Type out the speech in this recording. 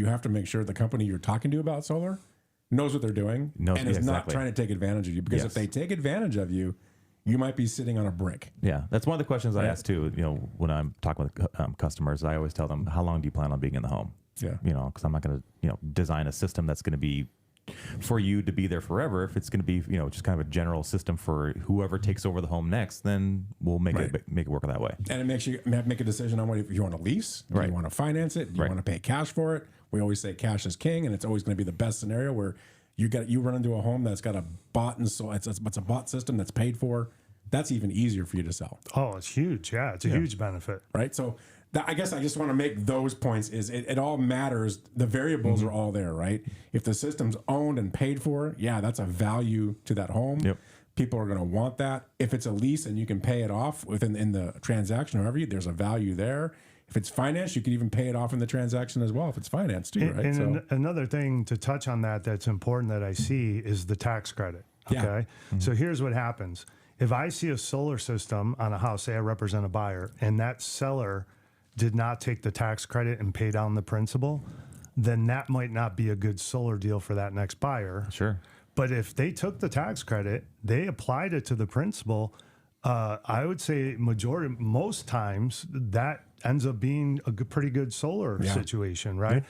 You have to make sure the company you're talking to about solar knows what they're doing and is not trying to take advantage of you. Because if they take advantage of you, you might be sitting on a brick. Yeah, that's one of the questions I ask too. When I'm talking with customers, I always tell them, "How long do you plan on being in the home?" Yeah, because I'm not going to design a system that's going to be for you to be there forever. If it's going to be just kind of a general system for whoever takes over the home next, then we'll make it work that way. And it makes you have to make a decision on what you want to lease. Do you want to finance it? Do you want to pay cash for it? We always say cash is king, and it's always going to be the best scenario where you run into a home that's got a bought and sold. It's a bought system that's paid for. That's even easier for you to sell. Oh, it's huge. Yeah, it's a huge benefit. Right. So I guess I just want to make those points is it all matters. The variables are all there, right? If the system's owned and paid for, that's a value to that home. Yep. People are going to want that. If it's a lease and you can pay it off in the transaction, however, there's a value there. If it's financed, you could even pay it off in the transaction as well if it's financed too, right? And another thing to touch on that's important that I see is the tax credit. Okay. Yeah. So here's what happens. If I see a solar system on a house, say I represent a buyer, and that seller did not take the tax credit and pay down the principal, then that might not be a good solar deal for that next buyer. Sure. But if they took the tax credit, they applied it to the principal, I would say most times that ends up being a pretty good solar situation, right?